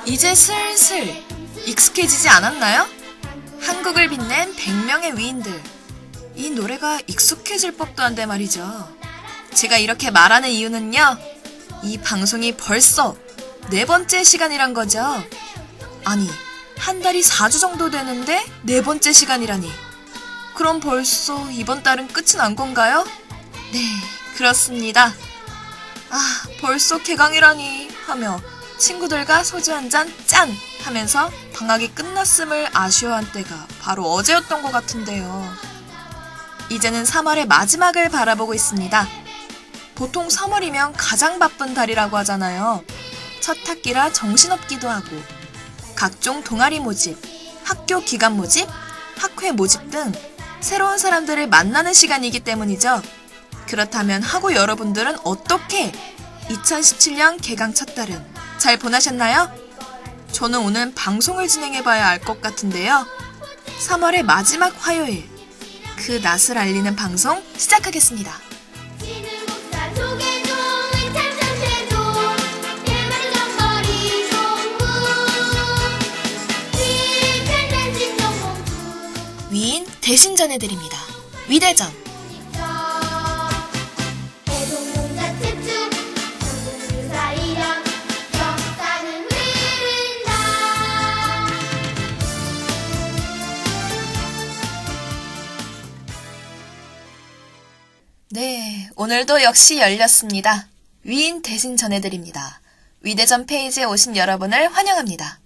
이제 슬슬 익숙해지지 않았나요? 한국을 빛낸 100명의 위인들. 이 노래가 익숙해질 법도 한데 말이죠. 제가 이렇게 말하는 이유는요. 이 방송이 벌써 4번째 시간이란 거죠. 아니, 한 달이 4주 정도 되는데 4번째 시간이라니. 그럼 벌써 이번 달은 끝이 난 건가요? 네, 그렇습니다. 아, 벌써 개강이라니 하며 친구들과 소주 한잔 짠! 하면서 방학이 끝났음을 아쉬워한 때가 바로 어제였던 것 같은데요. 이제는 3월의 마지막을 바라보고 있습니다. 보통 3월이면 가장 바쁜 달이라고 하잖아요. 첫 학기라 정신없기도 하고 각종 동아리 모집, 학교 기간 모집, 학회 모집 등 새로운 사람들을 만나는 시간이기 때문이죠. 그렇다면 하고 여러분들은 어떻게 2017년 개강 첫 달은 잘 보내셨나요? 저는 오늘 방송을 진행해봐야 알 것 같은데요. 3월의 마지막 화요일, 그 낯을 알리는 방송 시작하겠습니다. 위인 대신 전해드립니다. 위대전. 네, 오늘도 역시 열렸습니다. 위인 대신 전해드립니다. 위대전 페이지에 오신 여러분을 환영합니다.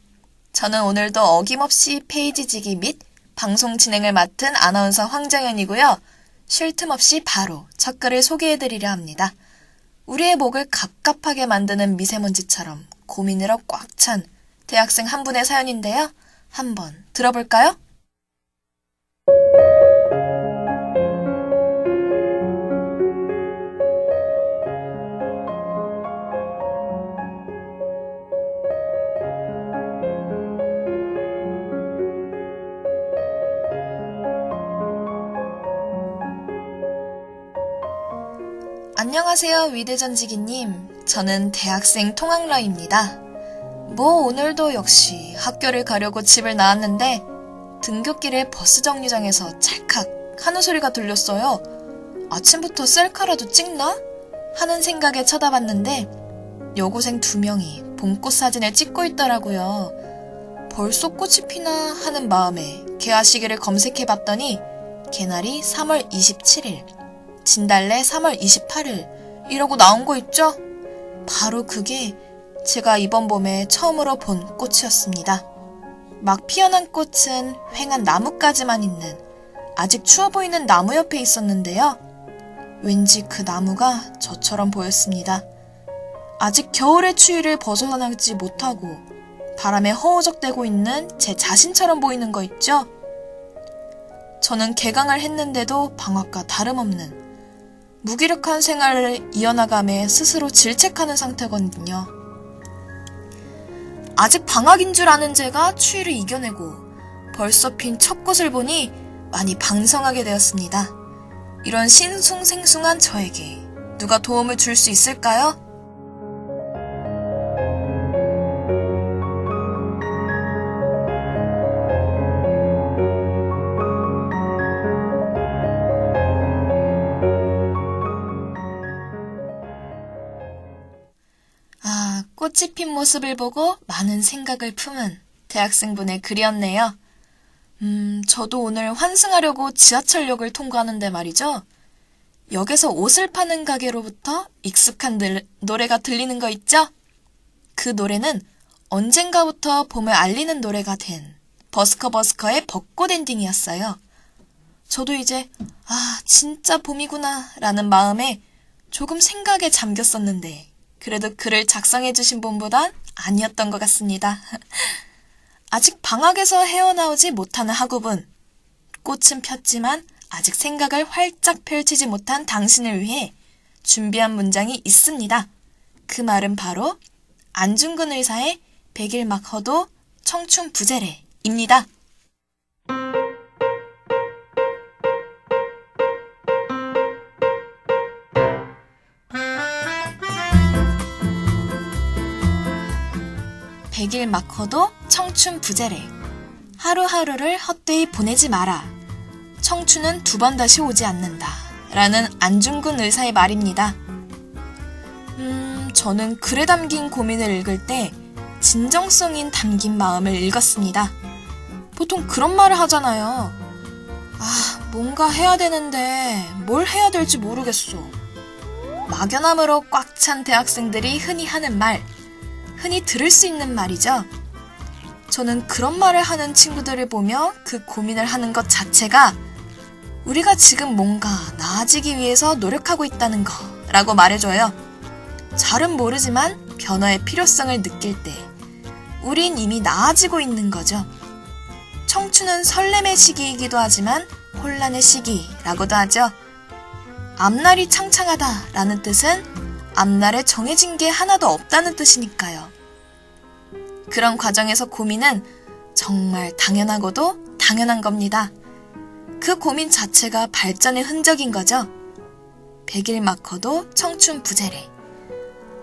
저는 오늘도 어김없이 페이지지기 및 방송 진행을 맡은 아나운서 황정연이고요. 쉴 틈 없이 바로 첫 글을 소개해드리려 합니다. 우리의 목을 갑갑하게 만드는 미세먼지처럼 고민으로 꽉 찬 대학생 한 분의 사연인데요. 한번 들어볼까요? 안녕하세요, 위대전지기님. 저는 대학생 통학러입니다. 오늘도 역시 학교를 가려고 집을 나왔는데 등굣길에 버스 정류장에서 찰칵 하는 소리가 들렸어요. 아침부터 셀카라도 찍나? 하는 생각에 쳐다봤는데 여고생 2명이 봄꽃 사진을 찍고 있더라고요. 벌써 꽃이 피나 하는 마음에 개화 시기를 검색해봤더니 개날이 3월 27일, 진달래 3월 28일 이러고 나온 거 있죠? 바로 그게 제가 이번 봄에 처음으로 본 꽃이었습니다. 막 피어난 꽃은 휑한 나뭇가지만 있는 아직 추워 보이는 나무 옆에 있었는데요. 왠지 그 나무가 저처럼 보였습니다. 아직 겨울의 추위를 벗어나지 못하고 바람에 허우적대고 있는 제 자신처럼 보이는 거 있죠? 저는 개강을 했는데도 방학과 다름없는 무기력한 생활을 이어나가며 스스로 질책하는 상태거든요. 아직 방학인 줄 아는 제가 추위를 이겨내고 벌써 핀 첫 꽃을 보니 많이 반성하게 되었습니다. 이런 싱숭생숭한 저에게 누가 도움을 줄 수 있을까요? 꽃이 핀 모습을 보고 많은 생각을 품은 대학생분의 글이었네요. 저도 오늘 환승하려고 지하철역을 통과하는데 말이죠. 역에서 옷을 파는 가게로부터 익숙한 노래가 들리는 거 있죠? 그 노래는 언젠가부터 봄을 알리는 노래가 된 버스커의 벚꽃 엔딩이었어요. 저도 이제 진짜 봄이구나 라는 마음에 조금 생각에 잠겼었는데 그래도 글을 작성해주신 분보단 아니었던 것 같습니다. 아직 방학에서 헤어나오지 못하는 학우분. 꽃은 폈지만 아직 생각을 활짝 펼치지 못한 당신을 위해 준비한 문장이 있습니다. 그 말은 바로 안중근 의사의 백일 막 허도 청춘 부재래입니다. 100일 마커도 청춘 부재래. 하루하루를 헛되이 보내지 마라. 청춘은 2번 다시 오지 않는다. 라는 안중근 의사의 말입니다. 저는 글에 담긴 고민을 읽을 때 진정성인 담긴 마음을 읽었습니다. 보통 그런 말을 하잖아요. 뭔가 해야 되는데 뭘 해야 될지 모르겠어. 막연함으로 꽉 찬 대학생들이 흔히 하는 말, 흔히 들을 수 있는 말이죠. 저는 그런 말을 하는 친구들을 보며 그 고민을 하는 것 자체가 우리가 지금 뭔가 나아지기 위해서 노력하고 있다는 거라고 말해줘요. 잘은 모르지만 변화의 필요성을 느낄 때 우린 이미 나아지고 있는 거죠. 청춘은 설렘의 시기이기도 하지만 혼란의 시기라고도 하죠. 앞날이 창창하다 라는 뜻은 앞날에 정해진 게 하나도 없다는 뜻이니까요. 그런 과정에서 고민은 정말 당연하고도 당연한 겁니다. 그 고민 자체가 발전의 흔적인 거죠. 100일 마커도 청춘 부재래.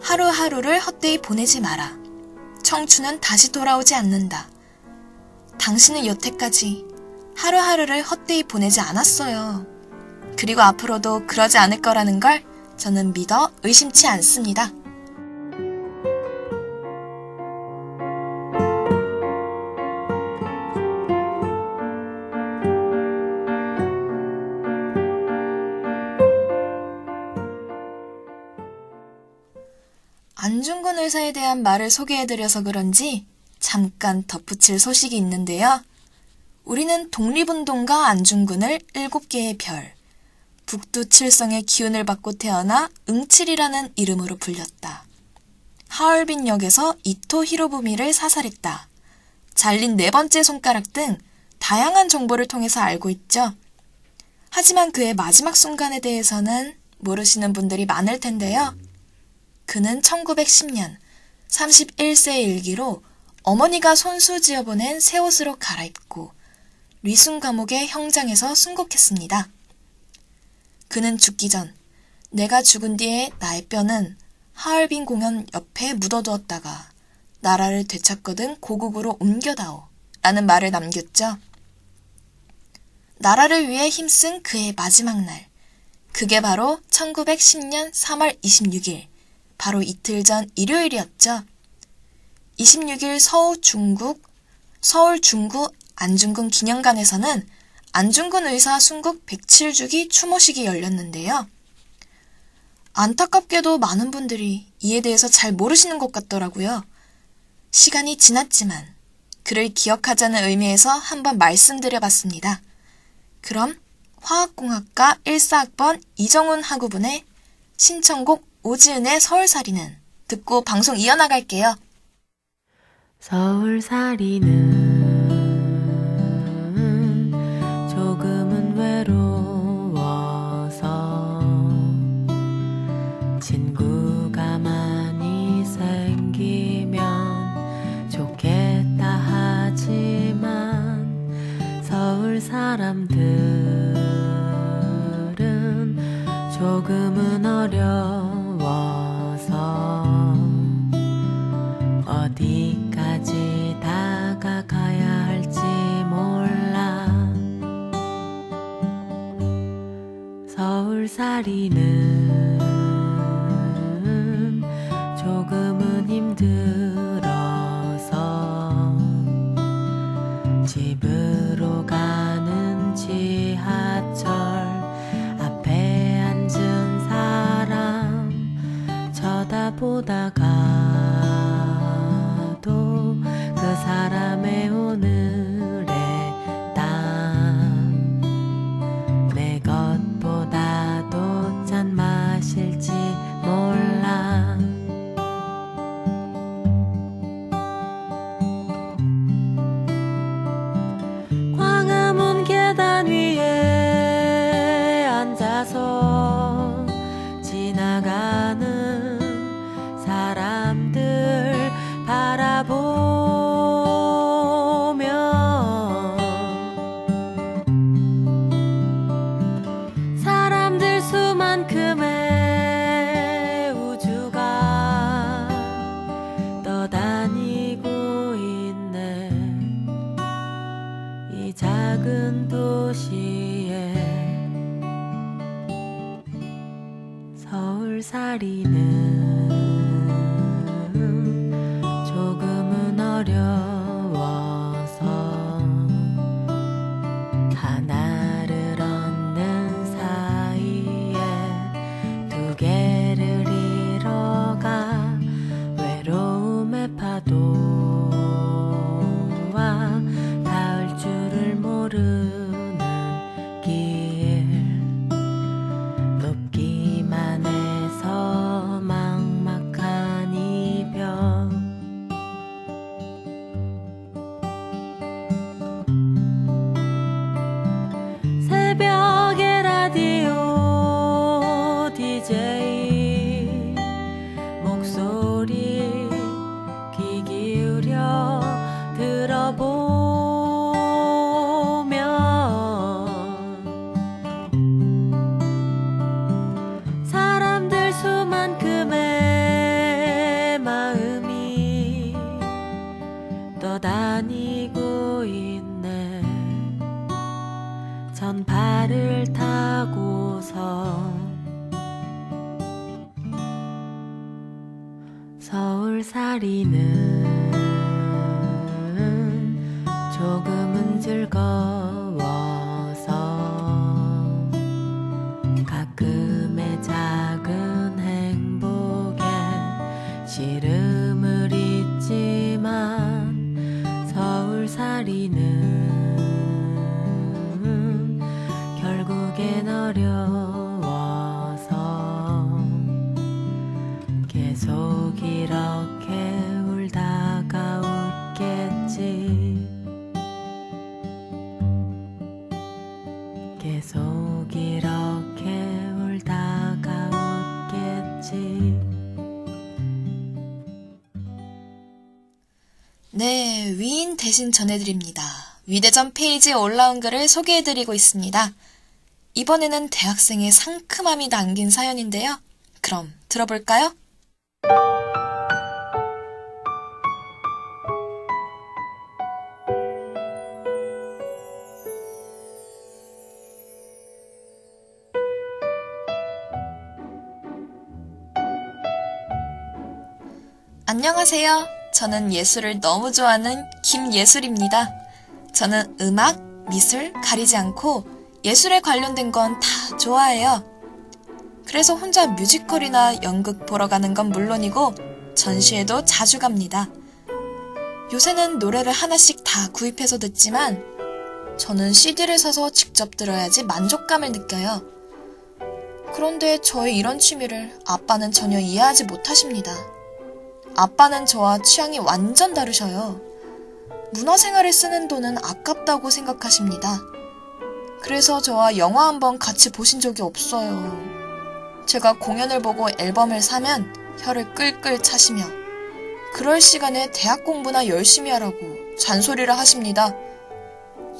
하루하루를 헛되이 보내지 마라. 청춘은 다시 돌아오지 않는다. 당신은 여태까지 하루하루를 헛되이 보내지 않았어요. 그리고 앞으로도 그러지 않을 거라는 걸 저는 믿어 의심치 않습니다. 안중근 의사에 대한 말을 소개해드려서 그런지 잠깐 덧붙일 소식이 있는데요. 우리는 독립운동가 안중근을 7개의 별, 북두칠성의 기운을 받고 태어나 응칠이라는 이름으로 불렸다. 하얼빈역에서 이토 히로부미를 사살했다. 잘린 4번째 손가락 등 다양한 정보를 통해서 알고 있죠. 하지만 그의 마지막 순간에 대해서는 모르시는 분들이 많을 텐데요. 그는 1910년 31세의 일기로 어머니가 손수 지어보낸 새 옷으로 갈아입고 리순 감옥의 형장에서 순국했습니다. 그는 죽기 전 내가 죽은 뒤에 나의 뼈는 하얼빈 공연 옆에 묻어두었다가 나라를 되찾거든 고국으로 옮겨다오 라는 말을 남겼죠. 나라를 위해 힘쓴 그의 마지막 날, 그게 바로 1910년 3월 26일, 바로 이틀 전 일요일이었죠. 26일 서울 중구 안중근 기념관에서는 안중근 의사 순국 107주기 추모식이 열렸는데요. 안타깝게도 많은 분들이 이에 대해서 잘 모르시는 것 같더라고요. 시간이 지났지만 그를 기억하자는 의미에서 한번 말씀드려봤습니다. 그럼 화학공학과 1사학번 이정훈 학우분의 신청곡 오지은의 서울살이는 듣고 방송 이어나갈게요. 서울살이는 조금은 외로워서 친구가 많이 생기면 좋겠다 하지만 서울 사람들은 조금은 어려워서 어디까지 다가가야 할지 몰라. 서울살이는 조금은 힘들어서 집으로 가는 지하철 앞에 앉은 사람 쳐다보다가도 그 사람의 오늘의 땀 내 것보다도 짠 맛일지 몰라. 서울살이는 조금은 즐거워서 가끔의 작은 행복에 시름을 잊지만 서울살이는 결국엔 어려워서 계속 이렇게 울다가 웃겠지. 계속 이렇게 울다가 웃겠지. 네, 위인 대신 전해드립니다. 위대전 페이지에 올라온 글을 소개해드리고 있습니다. 이번에는 대학생의 상큼함이 담긴 사연인데요. 그럼 들어볼까요? 안녕하세요. 저는 예술을 너무 좋아하는 김예술입니다. 저는 음악, 미술 가리지 않고 예술에 관련된 건 다 좋아해요. 그래서 혼자 뮤지컬이나 연극 보러 가는 건 물론이고 전시회도 자주 갑니다. 요새는 노래를 하나씩 다 구입해서 듣지만 저는 CD를 사서 직접 들어야지 만족감을 느껴요. 그런데 저의 이런 취미를 아빠는 전혀 이해하지 못하십니다. 아빠는 저와 취향이 완전 다르셔요. 문화생활에 쓰는 돈은 아깝다고 생각하십니다. 그래서 저와 영화 한번 같이 보신 적이 없어요. 제가 공연을 보고 앨범을 사면 혀를 끌끌 차시며 그럴 시간에 대학 공부나 열심히 하라고 잔소리를 하십니다.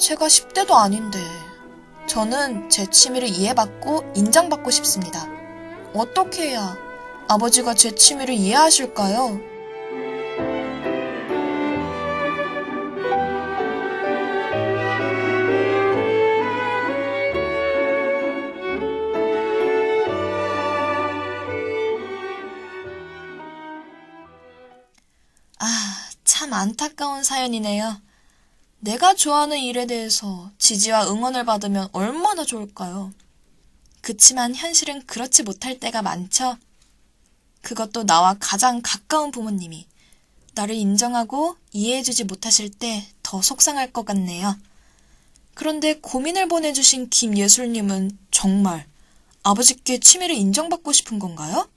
제가 10대도 아닌데 저는 제 취미를 이해받고 인정받고 싶습니다. 어떻게 해야 아버지가 제 취미를 이해하실까요? 참 안타까운 사연이네요. 내가 좋아하는 일에 대해서 지지와 응원을 받으면 얼마나 좋을까요? 그치만 현실은 그렇지 못할 때가 많죠. 그것도 나와 가장 가까운 부모님이 나를 인정하고 이해해주지 못하실 때 더 속상할 것 같네요. 그런데 고민을 보내주신 김예술님은 정말 아버지께 취미를 인정받고 싶은 건가요?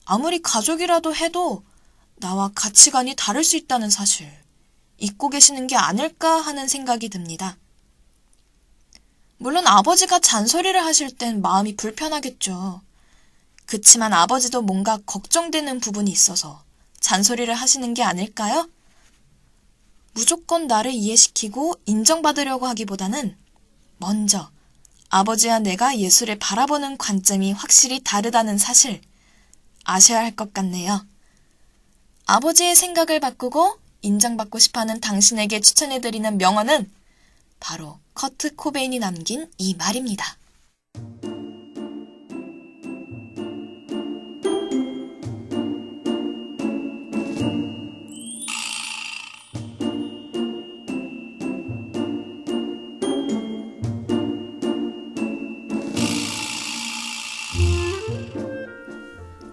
아무리 가족이라도 해도 나와 가치관이 다를 수 있다는 사실 잊고 계시는 게 아닐까 하는 생각이 듭니다. 물론 아버지가 잔소리를 하실 땐 마음이 불편하겠죠. 그치만 아버지도 뭔가 걱정되는 부분이 있어서 잔소리를 하시는 게 아닐까요? 무조건 나를 이해시키고 인정받으려고 하기보다는 먼저 아버지와 내가 예술을 바라보는 관점이 확실히 다르다는 사실 아셔야 할 것 같네요. 아버지의 생각을 바꾸고 인정받고 싶어하는 당신에게 추천해드리는 명언은 바로 커트 코베인이 남긴 이 말입니다.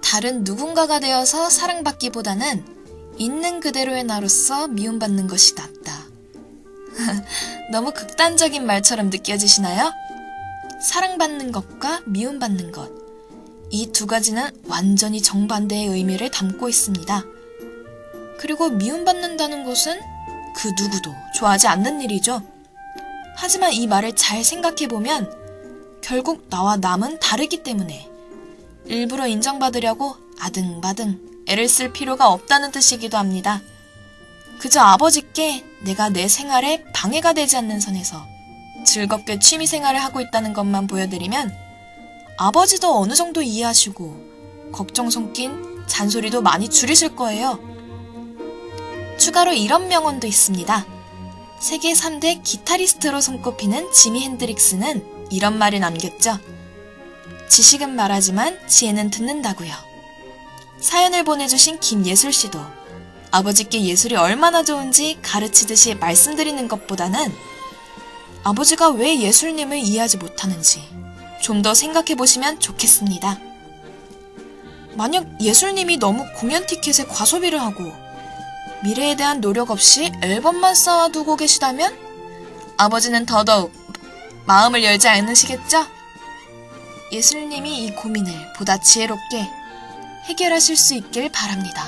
다른 누군가가 되어서 사랑받기보다는 있는 그대로의 나로서 미움받는 것이 낫다. 너무 극단적인 말처럼 느껴지시나요? 사랑받는 것과 미움받는 것. 이 두 가지는 완전히 정반대의 의미를 담고 있습니다. 그리고 미움받는다는 것은 그 누구도 좋아하지 않는 일이죠. 하지만 이 말을 잘 생각해보면 결국 나와 남은 다르기 때문에 일부러 인정받으려고 아등바등 애를 쓸 필요가 없다는 뜻이기도 합니다. 그저 아버지께 내가 내 생활에 방해가 되지 않는 선에서 즐겁게 취미생활을 하고 있다는 것만 보여드리면 아버지도 어느 정도 이해하시고 걱정 섞인 잔소리도 많이 줄이실 거예요. 추가로 이런 명언도 있습니다. 세계 3대 기타리스트로 손꼽히는 지미 핸드릭스는 이런 말을 남겼죠. 지식은 말하지만 지혜는 듣는다고요. 사연을 보내주신 김예술씨도 아버지께 예술이 얼마나 좋은지 가르치듯이 말씀드리는 것보다는 아버지가 왜 예술님을 이해하지 못하는지 좀 더 생각해 보시면 좋겠습니다. 만약 예술님이 너무 공연 티켓에 과소비를 하고 미래에 대한 노력 없이 앨범만 쌓아두고 계시다면 아버지는 더더욱 마음을 열지 않으시겠죠? 예술님이 이 고민을 보다 지혜롭게 해결하실 수 있길 바랍니다.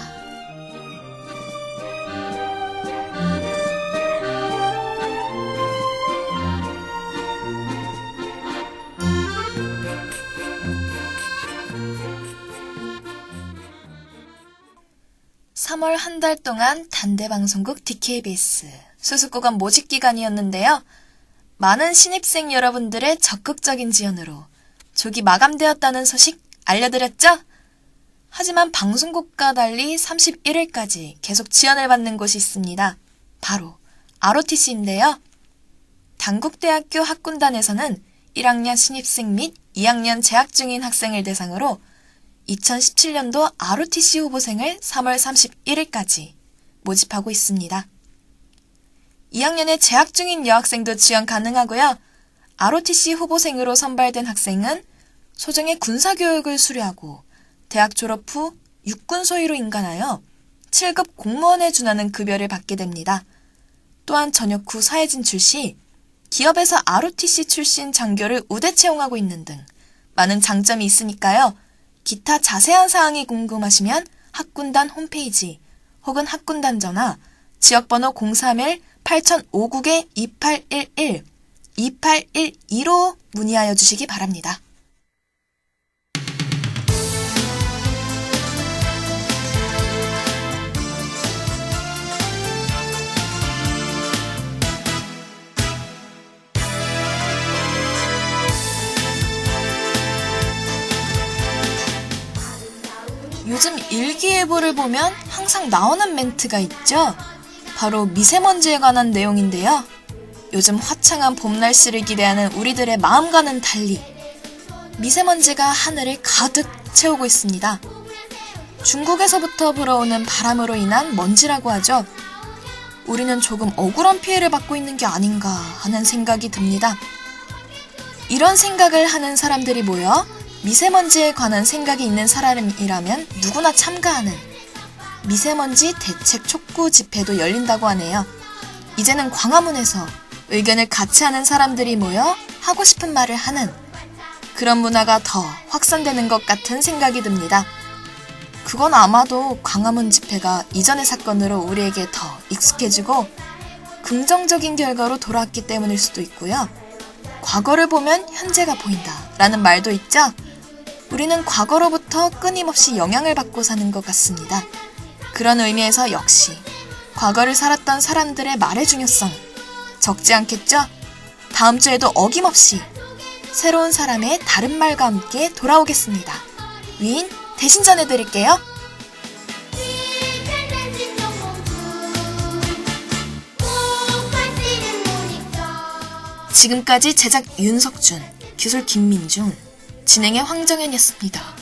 (3월) 한 달 동안 단대방송국 DKBS 수습구간 모집 기간이었는데요. 많은 신입생 여러분들의 적극적인 지원으로 조기 마감되었다는 소식 알려드렸죠? 하지만 방송국과 달리 31일까지 계속 지원을 받는 곳이 있습니다. 바로 ROTC인데요. 단국대학교 학군단에서는 1학년 신입생 및 2학년 재학 중인 학생을 대상으로 2017년도 ROTC 후보생을 3월 31일까지 모집하고 있습니다. 2학년에 재학 중인 여학생도 지원 가능하고요. ROTC 후보생으로 선발된 학생은 소정의 군사교육을 수료하고 대학 졸업 후 육군 소위로 인간하여 7급 공무원에 준하는 급여를 받게 됩니다. 또한 전역 후 사회 진출 시 기업에서 ROTC 출신 장교를 우대 채용하고 있는 등 많은 장점이 있으니까요. 기타 자세한 사항이 궁금하시면 학군단 홈페이지 혹은 학군단 전화 지역번호 031-8059-2811, 2812로 문의하여 주시기 바랍니다. 요즘 일기예보를 보면 항상 나오는 멘트가 있죠? 바로 미세먼지에 관한 내용인데요. 요즘 화창한 봄 날씨를 기대하는 우리들의 마음과는 달리 미세먼지가 하늘을 가득 채우고 있습니다. 중국에서부터 불어오는 바람으로 인한 먼지라고 하죠. 우리는 조금 억울한 피해를 받고 있는 게 아닌가 하는 생각이 듭니다. 이런 생각을 하는 사람들이 모여 미세먼지에 관한 생각이 있는 사람이라면 누구나 참가하는 미세먼지 대책 촉구 집회도 열린다고 하네요. 이제는 광화문에서 의견을 같이 하는 사람들이 모여 하고 싶은 말을 하는 그런 문화가 더 확산되는 것 같은 생각이 듭니다. 그건 아마도 광화문 집회가 이전의 사건으로 우리에게 더 익숙해지고 긍정적인 결과로 돌아왔기 때문일 수도 있고요. 과거를 보면 현재가 보인다 라는 말도 있죠. 우리는 과거로부터 끊임없이 영향을 받고 사는 것 같습니다. 그런 의미에서 역시 과거를 살았던 사람들의 말의 중요성 적지 않겠죠? 다음 주에도 어김없이 새로운 사람의 다른 말과 함께 돌아오겠습니다. 위인 대신 전해드릴게요. 지금까지 제작 윤석준, 기술 김민중, 진행의 황정현이었습니다.